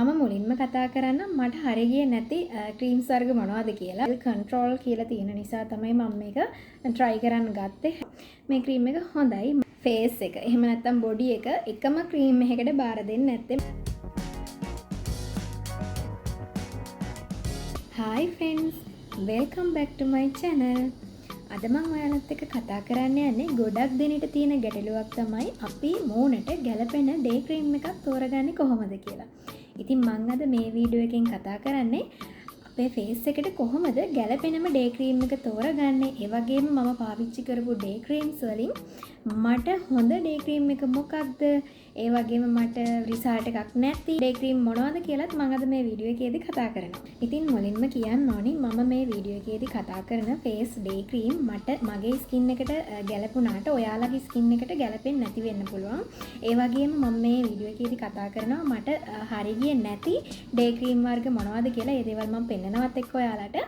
මම මුලින්ම කතා කරන්න මට හරිය ගියේ නැති ක්‍රීම්ස් වර්ග මොනවද කියලා. ඔයිල් කන්ට්‍රෝල් කියලා තියෙන නිසා තමයි මම මේක try කරන්න ගත්තේ. මේ ක්‍රීම් එක හොඳයි. ෆේස් එක එහෙම නැත්නම් බොඩි එක එකම ක්‍රීම් එකකට බාර දෙන්නේ නැත්තේ. Hi friends, welcome back to my channel. අද මම ඔයාලත් එක්ක කතා කරන්න යන්නේ ගොඩක් දෙනෙට තියෙන ගැටලුවක් තමයි අපි මූණට ගැලපෙන ඩේ ක්‍රීම් එකක් තෝරගන්නේ කොහොමද කියලා. ඉතින් මම අද මේ වීඩියෝ එකෙන් කතා කරන්නේ අපේ ෆේස් එකට කොහොමද ගැලපෙනම ඩේ ක්‍රීම් එක තෝරගන්නේ. ඒ වගේම මම පාවිච්චි කරපු ඩේ ක්‍රීම්ස් වලින් මට හොඳ ඩේ ක්‍රීම් එක මොකක්ද? ඒ වගේම මට රිසල්ට් එකක් නැති ඩේ ක්‍රීම් මොනවද කියලාත් මම අද මේ වීඩියෝ එකේදී කතා කරනවා. ඉතින් මුලින්ම කියන්න ඕනි මම මේ වීඩියෝ එකේදී කතා කරන ෆේස් ඩේ ක්‍රීම් මට මගේ ස්කින් එකට ගැලපුණාට ඔයාලගේ ස්කින් එකට ගැලපෙන්නේ නැති වෙන්න පුළුවන්. ඒ වගේම මම මේ වීඩියෝ එකේදී කතා කරනවා මට හරි ගියේ නැති ඩේ ක්‍රීම් වර්ග මොනවද කියලා. ඒ දේවල් මම පෙන්නනවත් එක්ක ඔයාලට.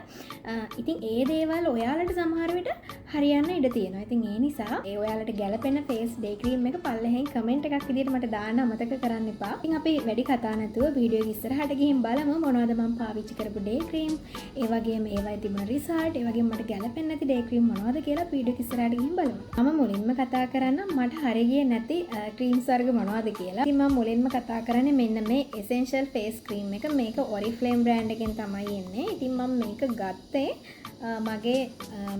ඉතින් ඒ දේවල් ඔයාලට සමහර විට හරියන්න ඉඩ තියෙනවා. ඉතින් ඒ නිසා ඒ ඔයාලට ගැලපෙන ෆේස් ඩේ ක්‍රීම් එක පල්ලෙහෙන් කමෙන්ට් එකක් විදියට මට දාන්න අමතක කරන්න එපා. ඉතින් අපි වැඩි කතා නැතුව වීඩියෝ එක ඉස්සරහට ගිහින් බලමු මොනවද මම පාවිච්චි කරපු ඩේ ක්‍රීම්. ඒ වගේම ඒවයි තිබුණ රිසල්ට්, ඒ වගේම මට ගැලපෙන්නේ නැති ඩේ ක්‍රීම් මොනවද කියලා වීඩියෝ එක ඉස්සරහට ගිහින් බලමු. මම මුලින්ම කතා කරන්න මට හරිය ගියේ නැති ක්‍රීම්ස් වර්ග මොනවද කියලා. ඉතින් මම මුලින්ම කතා කරන්නේ මෙන්න මේ Essential Face Cream එක. මේක Oriflame brand එකෙන් තමයි එන්නේ. ඉතින් මම මේක ගත්තේ මගේ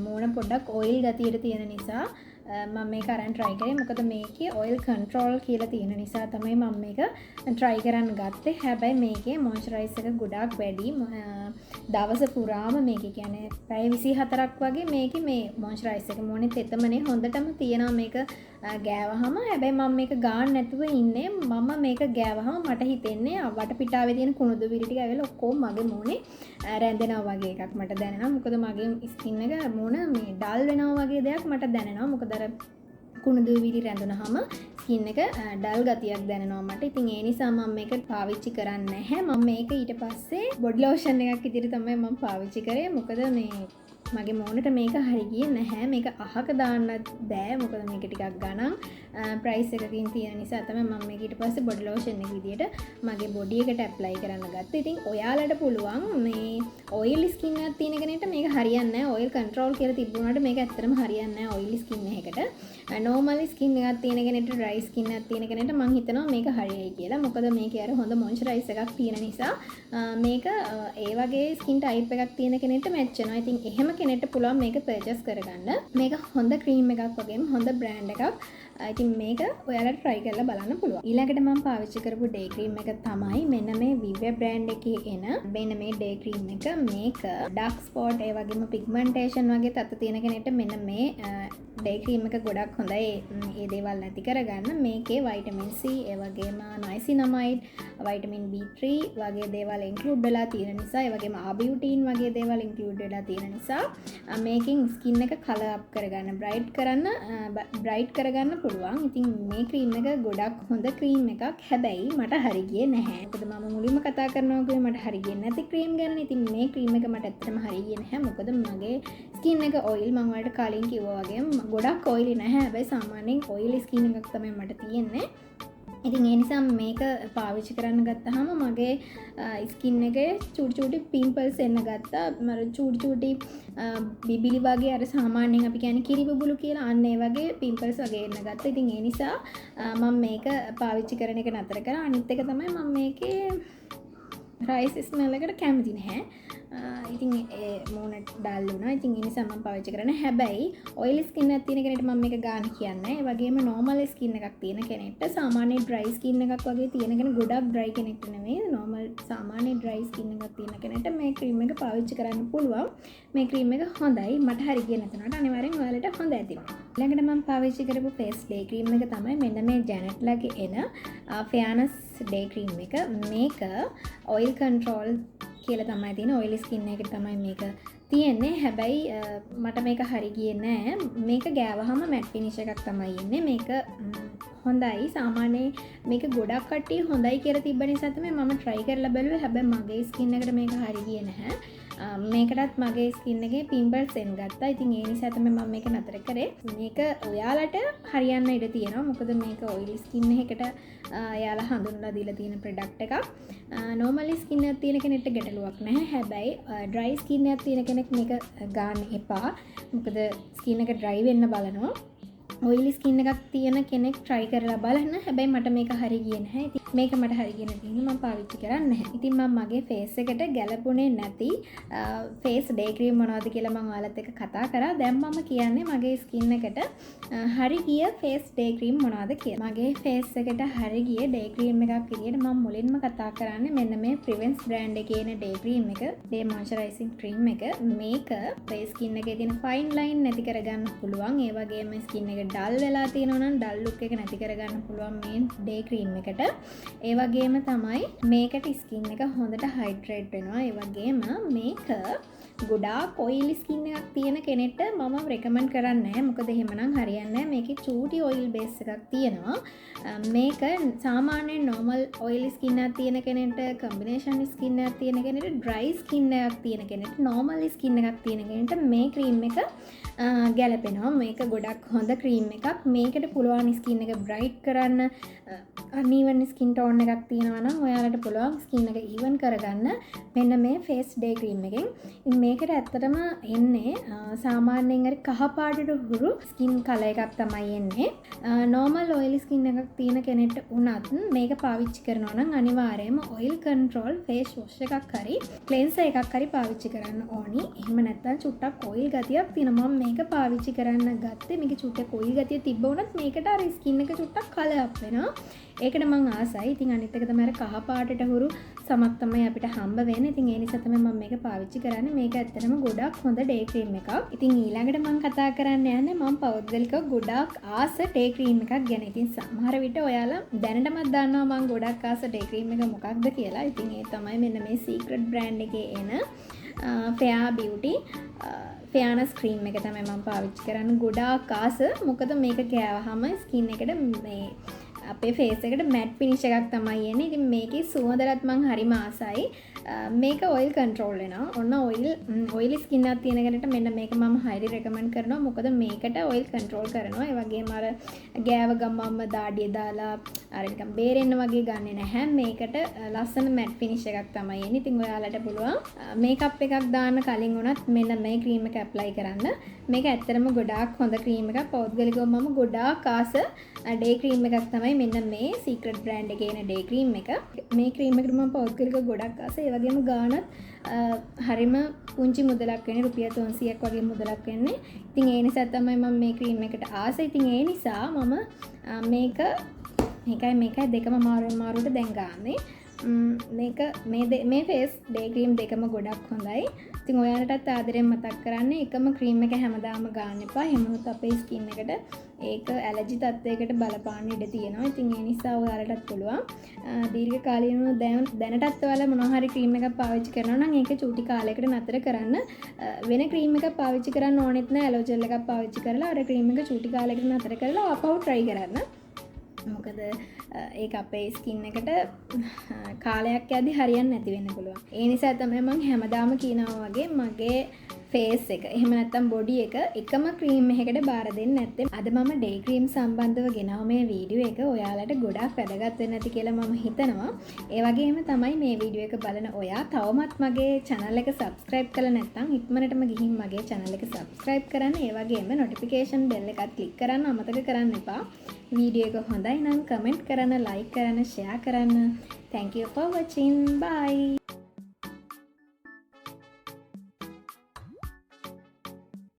මූණ පොඩ්ඩක් ඔයිල් ගතියට තියෙන නිසා මම මේක අරන් try කරේ. මොකද මේකේ oil control කියලා තියෙන නිසා තමයි මම මේක try කරන්න ගත්තේ. හැබැයි මේකේ moisturizer එක ගොඩාක් වැඩි. දවස පුරාම මේක කියන්නේ පැය 24ක් වගේ මේකේ මේ moisturizer එක මොනේ තෙතමනේ හොඳටම තියෙනවා මේක ගෑවහම. හැබැයි මම මේක ගාන්න නැතුව ඉන්නේ. මම මේක ගෑවහම මට හිතෙන්නේ වටපිටාවේ තියෙන කුණු දුවිලි ටික ඇවිල්ලා ඔක්කොම මගේ මූණේ රැඳෙනවා වගේ එකක් මට දැනෙනවා. මොකද මගේ ස්කින් එක මූණ මේ ඩල් වෙනවා වගේ දෙයක් මට දැනෙනවා. මොකද අර කුණු දුවිලි රැඳුනහම ස්කින් එක ඩල් ගතියක් දැනෙනවා මට. ඉතින් ඒ නිසා මම මේක පාවිච්චි කරන්නේ නැහැ. මම මේක ඊට පස්සේ බොඩි ලෝෂන් එකක් විදිහට තමයි මම පාවිච්චි කරේ. මොකද මේ මගේ මූණට මේක හරි ගියේ නැහැ. මේක අහක දාන්නත් බෑ. මොකද මේක ටිකක් ගණන් ප්‍රයිස් එකකින් තියෙන නිසා තමයි මම මේක ඊට පස්සේ බොඩි ලෝෂන් එක විදියට මගේ බොඩි එකට ඇප්ලයි කරන්න ගත්තා. ඉතින් ඔයාලට පුළුවන් මේ ඔයිල් ස්කින් එකක් තියෙන කෙනෙක්ට මේක හරියන්නේ නැහැ. ඔයිල් කන්ට්‍රෝල් කියලා තිබුණාට මේක ඇත්තටම හරියන්නේ නැහැ ඔයිල් ස්කින් එකකට. නෝමල් ස්කින් එකක් තියෙන කෙනෙක්ට ඩ්‍රයි ස්කින් එකක් තියෙන කෙනෙක්ට මම හිතනවා මේක හරියයි කියලා. මොකද මේකේ අර හොඳ මොයිස්චරයිසර් එකක් තියෙන නිසා මේක ඒ වගේ ස්කින් ටයිප් එකක් තියෙන කෙනෙක්ට මැච් වෙනවා. ඉතින් එහෙම කෙනෙක්ට පුළුවන් මේක පර්චේස් කරගන්න. මේක හොඳ ක්‍රීම් එකක් වගේම හොඳ බ්‍රෑන්ඩ් එකක්. ඉතින් මේක ඔයාලට try කරලා බලන්න පුළුවන්. ඊළඟට මම පාවිච්චි කරපු ඩේ ක්‍රීම් එක තමයි මෙන්න මේ Vive brand එකේ එන මෙන්න මේ ඩේ ක්‍රීම් එක. මේක dark spot ඒ වගේම pigmentation වගේ තත්ත්ව තියෙන කෙනෙක්ට මෙන්න මේ ඩේ ක්‍රීම් එක ගොඩක් හොඳයි. මේ දේවල් නැති කරගන්න. මේකේ vitamin C ඒ වගේම niacinamide, vitamin B3 වගේ දේවල් include වෙලා තියෙන නිසා, ඒ වගේම arbutin වගේ දේවල් include වෙලා තියෙන නිසා මේකෙන් ස්කින් එක color up කරගන්න, bright කරගන්න පුළුවන්. ඉතින් මේ ක්‍රීම් එක ගොඩක් හොඳ ක්‍රීම් එකක්. හැබැයි මට හරි ගියේ නැහැ. මොකද මම මුලින්ම කතා කරනවා කිව්වේ මට හරි ගියේ නැති ක්‍රීම් ගැන. ඉතින් මේ ක්‍රීම් එක මට ඇත්තටම හරි ගියේ නැහැ. මොකද මගේ ස්කින් එක ඔයිල් මම ඔයාලට කලින් කිව්වා වගේම ගොඩක් ඔයිලි නැහැ. හැබැයි සාමාන්‍යයෙන් ඔයිලි ස්කින් එකක් තමයි මට තියෙන්නේ. ඉතින් ඒ නිසා මේක පාවිච්චි කරන්න ගත්තාම මගේ ස්කින් එකේ චූටි පිම්පල්ස් එන්න ගත්තා. මර චූටි බිබිලි වගේ අර සාමාන්‍යයෙන් අපි කියන්නේ කිරි බුබුලු කියලා අන්න ඒ වගේ පිම්පල්ස් වගේ එන්න ගත්තා. ඉතින් ඒ නිසා මම මේක පාවිච්චි කරන එක නතර කරා. අනිත් එක තමයි මම මේකේ රයිස් ස්මෙල් එකට කැමති නැහැ. ඉතින් ඒ මූණ ඩල් වුණා. ඉතින් ඒ නිසා මම පාවිච්චි කරන්නේ. හැබැයි ඔයිල් ස්කින් එකක් තියෙන කෙනෙක්ට මම මේක ගන්න කියන්නේ. ඒ වගේම නෝමල් ස්කින් එකක් තියෙන කෙනෙක්ට සාමාන්‍ය ඩ්‍රයි ස්කින් එකක් වගේ තියෙන කෙනෙක් ගොඩක් ඩ්‍රයි කෙනෙක්ට නෙමෙයි. නෝමල් සාමාන්‍ය ඩ්‍රයි ස්කින් එකක් තියෙන කෙනෙක්ට මේ ක්‍රීම් එක පාවිච්චි කරන්න පුළුවන්. මේ ක්‍රීම් එක හොඳයි. මට හරි ගියේ නැතුණාට අනිවාර්යෙන් ඔයාලට හොඳ ඇති. ඊළඟට මම පාවිච්චි කරපු ෆේස් ඩේ ක්‍රීම් එක තමයි මෙන්න මේ ජැනට්ලාගේ එන ෆෙයානස් ඩේ ක්‍රීම් එක. මේක ඔයිල් කන්ට්‍රෝල් කියලා තමයි තියෙන. ඔයිලි ස්කින් එකට තමයි මේක තියෙන්නේ. හැබැයි මට මේක හරි ගියේ නෑ. මේක ගෑවහම මැට් ෆිනිෂ් එකක් තමයි එන්නේ. මේක හොඳයි. සාමාන්‍යයෙන් මේක ගොඩක් කට්ටිය හොඳයි කියලා තිබ්බ නිසා තමයි මම try කරලා බැලුවේ. හැබැයි මගේ skin එකට මේක හරි ගියේ නැහැ. මේකටත් මගේ ස්කින් එකේ පිම්පල්ස් එන්න ගත්තා. ඉතින් ඒ නිසා තමයි මම මේක නතර කරේ. මේක ඔයාලට හරියන්න ඉඩ තියෙනවා. මොකද මේක ඔයිලි ස්කින් එකකට එයාලා හඳුන්වලා දීලා තියෙන ප්‍රොඩක්ට් එකක්. නෝමලි ස්කින් එකක් තියෙන කෙනෙක්ට ගැටලුවක් නැහැ. හැබැයි ඩ්‍රයි ස්කින් එකක් තියෙන කෙනෙක් මේක ගන්න එපා. මොකද ස්කින් එක ඩ්‍රයි වෙන්න බලනවා. ඔයිලි ස්කින් එකක් තියෙන කෙනෙක් try කරලා බලන්න. හැබැයි මට මේක හරි ගියේ නැහැ. ඉතින් මේක මට හරි ගියේ නැති හින්දා මම පාවිච්චි කරන්නේ නැහැ. ඉතින් මම මගේ face එකට ගැලපුණේ නැති face day cream මොනවද කියලා මම ඔයාලත් එක්ක කතා කරා. දැන් මම කියන්නේ මගේ skin එකට හරි ගිය face day cream මොනවද කියලා. මගේ face එකට හරි ගිය day cream එකක් විදියට මම මුලින්ම කතා කරන්නේ මෙන්න මේ Prevence brand එකේ එන day cream එක. day moisturizing cream එක. මේක face skin එකේ තියෙන fine line නැති කරගන්න පුළුවන්. ඒ වගේම skin එක ඩල් වෙලා තියෙනවා නම් ඩල් ලුක් එක නැති කරගන්න පුළුවන් මේ ඩේ ක්‍රීම් එකට. ඒ වගේම තමයි මේකට ස්කින් එක හොඳට හයිඩ්‍රේට් වෙනවා. ඒ වගේම මේක ගොඩාක් ඔයිලි ස්කින් එකක් තියෙන කෙනෙක්ට මම රෙකමන්ඩ් කරන්නේ නැහැ. මොකද එහෙමනම් හරියන්නේ නැහැ. මේකේ චූටි ඔයිල් බේස් එකක් තියෙනවා. මේක සාමාන්‍යයෙන් normal ඔයිලි ස්කින් එකක් තියෙන කෙනෙක්ට, කම්බිනේෂන් ස්කින් එකක් තියෙන කෙනෙක්ට, ඩ්‍රයි ස්කින් එකක් තියෙන කෙනෙක්ට, normal ස්කින් එකක් තියෙන කෙනෙක්ට මේ ක්‍රීම් එක ගැලපෙනවා. මේක ගොඩක් හොඳ ක්‍රීම් එකක්. මේකට පුළුවන් ස්කින් එක බ්‍රයිට් කරන්න. අනීවන් ස්කින් ටෝන් එකක් තියෙනවා නම් ඔයාලට පුළුවන් ස්කින් එක ඊවන් කරගන්න මෙන්න මේ ෆේස් ඩේ ක්‍රීම් එකෙන්. ඉතින් මේකට ඇත්තටම එන්නේ සාමාන්‍යයෙන් අර කහ පාටට හුරු ස්කින් කලර් එකක් තමයි එන්නේ. normal oily skin එකක් තියෙන කෙනෙක්ට උනත් මේක පාවිච්චි කරනවා නම් අනිවාර්යයෙන්ම oil control face wash එකක් හරි cleanser එකක් හරි පාවිච්චි කරන්න ඕනි. එහෙම නැත්නම් චුට්ටක් oil ගතියක් තියෙනවා. මම මේක පාවිච්චි කරන්න ගත්තේ මේකේ චුට්ටක් oil ගතිය තිබ්බ උනත් මේකට අර ස්කින් එක චුට්ටක් කලර් අප් වෙනවා. ඒකට මම ආසයි. ඉතින් අනිත් එක තමයි අර කහ පාටට හුරු සමක් තමයි අපිට හම්බ වෙන්නේ. ඉතින් ඒ නිසා තමයි මම මේක පාවිච්චි කරන්නේ. මේක ඇත්තටම ගොඩක් හොඳ ඩේ ක්‍රීම් එකක්. ඉතින් ඊළඟට මම කතා කරන්න යන්නේ මම පෞද්ගලිකව ගොඩක් ආස ඩේ ක්‍රීම් එකක් ගැන. ඉතින් සමහර විට ඔයාලා දැනටමත් දන්නවා මම ගොඩක් ආස ඩේ ක්‍රීම් එක මොකක්ද කියලා. ඉතින් ඒ තමයි මෙන්න මේ Secret brand එකේ එන Fair Beauty ෆෙයානස් ක්‍රීම් එක තමයි මම පාවිච්චි කරන්නේ. ගොඩාක් ආස. මොකද මේක ගෑවහම ස්කින් එකට මේ අපේ ෆේස් එකට මැට් ෆිනිෂ් එකක් තමයි එන්නේ. ඉතින් මේකේ සුවඳලත් මං හරිම ආසයි. මේක ඔයිල් කන්ට්‍රෝල් වෙනවා. ඔන්න ඔයිලි ස්කින් එකක් තියෙන කෙනෙක්ට මෙන්න මේක මම highly recommend කරනවා. මොකද මේකට ඔයිල් කන්ට්‍රෝල් කරනවා. ඒ වගේම අර ගෑව ගමම්ම දාඩිය දාලා අර නිකන් බේරෙන්න වගේ ගන්නෙ නැහැ. මේකට ලස්සන මැට් ෆිනිෂ් එකක් තමයි එන්නේ. ඉතින් ඔයාලට පුළුවන් මේකප් එකක් දාන්න කලින් උනත් මෙන්න මේ ක්‍රීම් එක ඇප්ලයි කරන්න. මේක ඇත්තටම ගොඩාක් හොඳ ක්‍රීම් එකක්. පෞද්ගලිකව මම ගොඩාක් ආස ඩේ ක්‍රීම් එකක් තමයි මෙන්න මේ Secret brand එකේ එන ඩේ ක්‍රීම් එක. මේ ක්‍රීම් එකට මම පෞද්ගලිකව ගොඩක් ආස. ඒ වගේම ගානත් හරිම පුංචි මුදලක් වෙන්නේ. රුපියල් 300ක් වගේ මුදලක් වෙන්නේ. ඉතින් ඒ නිසා තමයි මම මේ ක්‍රීම් එකට ආස. ඉතින් ඒ නිසා මම මේකයි දෙකම මාරුවට දැන් ගාන්නේ. මේක මේ ෆේස් ඩේ ක්‍රීම් දෙකම ගොඩක් හොඳයි. ඉතින් ඔයාලටත් ආදරෙන් මතක් කරන්නේ එකම ක්‍රීම් එක හැමදාම ගන්න එපා. එහෙමනොත් අපේ ස්කින් එකට ඒක ඇලර්ජි තත්ත්වයකට බලපාන්න ඉඩ තියෙනවා. ඉතින් ඒ නිසා ඔයාලටත් පුළුවන් දීර්ඝ කාලීනව දැනටත් ඔයාලා මොනවා හරි ක්‍රීම් එකක් පාවිච්චි කරනවා නම් ඒක චූටි කාලයකට නතර කරන්න. වෙන ක්‍රීම් එකක් පාවිච්චි කරන්න ඕනෙත් නෑ. ඇලෝජෙල් එකක් පාවිච්චි කරලා අර ක්‍රීම් එක චූටි කාලයකට නතර කරලා ආපහු try කරන්න. මොකද ඒක අපේ ස්කින් එකට කාලයක් යද්දි හරියන්නේ නැති වෙන්න පුළුවන්. ඒ නිසා තමයි මම හැමදාම කියනවා වගේ මගේ ෆේස් එක එහෙම නැත්නම් බොඩි එක එකම ක්‍රීම් එකකට බාර දෙන්නේ නැත්තේ. අද මම ඩේ ක්‍රීම් සම්බන්ධව ගෙනාව මේ වීඩියෝ එක ඔයාලට ගොඩක් වැදගත් වෙන්න ඇති කියලා මම හිතනවා. ඒ වගේම තමයි මේ වීඩියෝ එක බලන ඔයා තවමත් මගේ channel එක subscribe කරලා නැත්නම් ඉක්මනටම ගිහින් මගේ channel එක subscribe කරන්න. ඒ වගේම notification bell එකත් click කරන්න අමතක කරන්න එපා. වීඩියෝ එක හොඳයි නම් comment කරන්න, like කරන්න, share කරන්න. Thank you for watching. Bye.